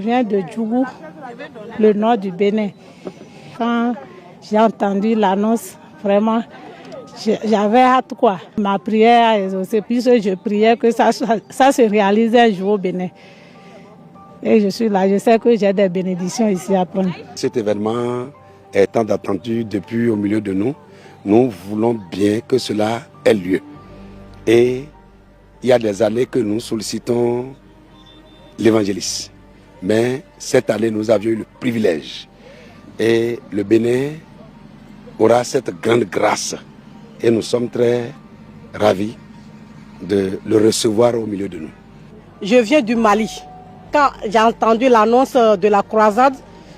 viens de Djougou, le nord du Bénin. Quand j'ai entendu l'annonce, vraiment, j'avais hâte quoi. Ma prière a exaucé, puisque je priais que ça se réalise un jour au Bénin. Et je suis là, je sais que j'ai des bénédictions ici à prendre. Cet événement est tant attendu depuis au milieu de nous. Nous voulons bien que cela ait lieu. Et il y a des années que nous sollicitons l'évangéliste. Mais cette année, nous avions eu le privilège. Et le Bénin aura cette grande grâce. Et nous sommes très ravis de le recevoir au milieu de nous. Je viens du Mali. Quand j'ai entendu l'annonce de la croisade,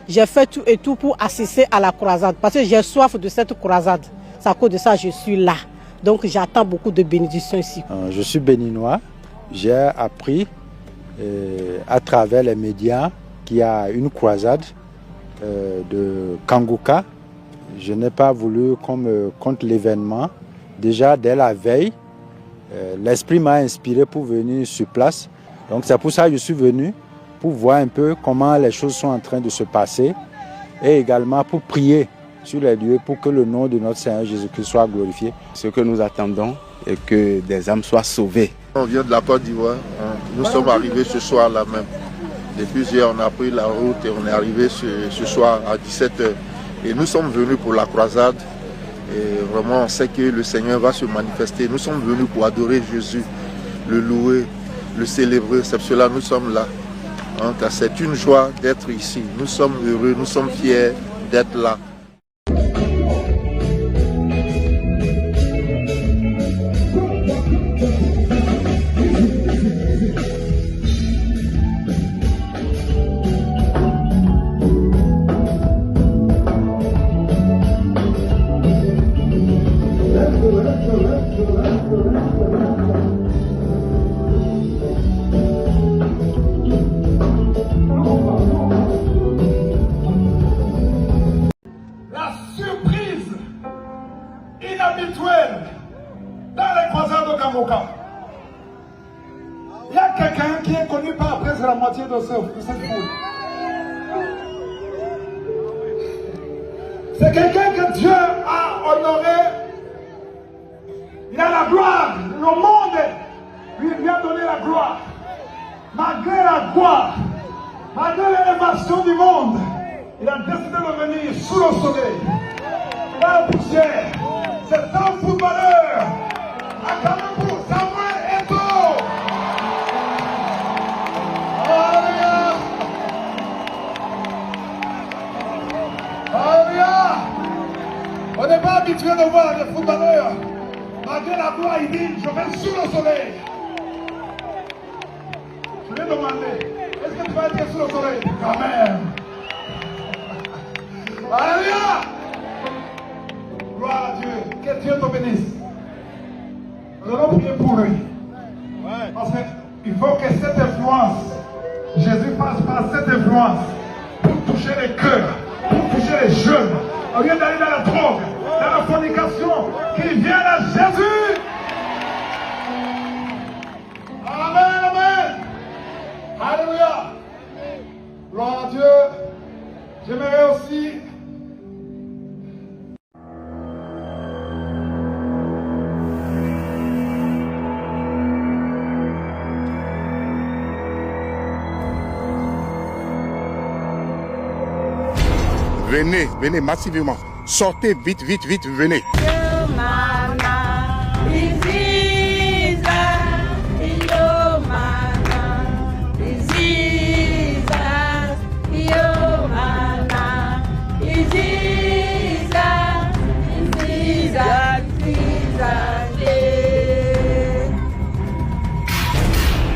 j'ai fait tout et tout pour assister à la croisade. Parce que j'ai soif de cette croisade. C'est à cause de ça que je suis là. Donc j'attends beaucoup de bénédictions ici. Je suis béninois. J'ai appris à travers les médias qu'il y a une croisade de Kangouka. Je n'ai pas voulu contre l'événement. Déjà dès la veille, l'esprit m'a inspiré pour venir sur place. Donc c'est pour ça que je suis venu, pour voir un peu comment les choses sont en train de se passer et également pour prier sur les lieux pour que le nom de notre Seigneur Jésus-Christ soit glorifié. Ce que nous attendons est que des âmes soient sauvées. On vient de la Côte d'Ivoire. Nous sommes arrivés ce soir-là même. Depuis hier, on a pris la route et on est arrivé ce soir à 17h. Et nous sommes venus pour la croisade. Et vraiment, on sait que le Seigneur va se manifester. Nous sommes venus pour adorer Jésus, le louer, le célébrer. C'est pour cela que nous sommes là. Car c'est une joie d'être ici. Nous sommes heureux, nous sommes fiers d'être là. Inhabituel dans les croisades de Kangouka. Il y a quelqu'un qui est connu par après, c'est la moitié de cette foule. C'est quelqu'un que Dieu a honoré. Il a la gloire. Le monde lui vient donner la gloire. Malgré la gloire, malgré l'élévation du monde, il a décidé de venir sous le soleil, dans la poussière. C'est un footballeur. Acclamez pour Samuel Eto'o. Alléluia. Alléluia. On n'est pas habitué de voir des footballeurs. Malgré la gloire, il dit, je vais sous le soleil. Je vais demander, est-ce que tu vas être sous le soleil? Quand même. Alléluia. Gloire à Dieu. Que Dieu te bénisse. Nous allons prier pour lui. Parce qu'il faut que cette influence, Jésus passe par cette influence pour toucher les cœurs, pour toucher les jeunes. Au lieu d'aller dans la drogue, dans la fornication, qu'ils viennent à Jésus. Amen, amen. Alléluia. Gloire à Dieu. J'aimerais aussi Venez, venez massivement. Sortez vite, vite, vite, venez.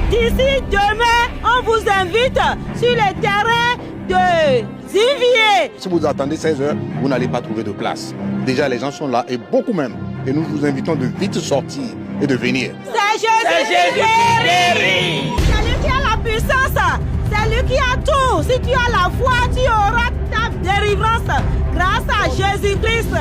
D'ici demain, on vous invite sur les terrains de Zinvier. Si vous attendez 16 heures, vous n'allez pas trouver de place. Déjà, les gens sont là et beaucoup même. Et nous vous invitons de vite sortir et de venir. C'est Jésus qui guérit. C'est lui qui a la puissance. C'est lui qui a tout. Si tu as la foi, tu auras ta délivrance grâce à Jésus-Christ.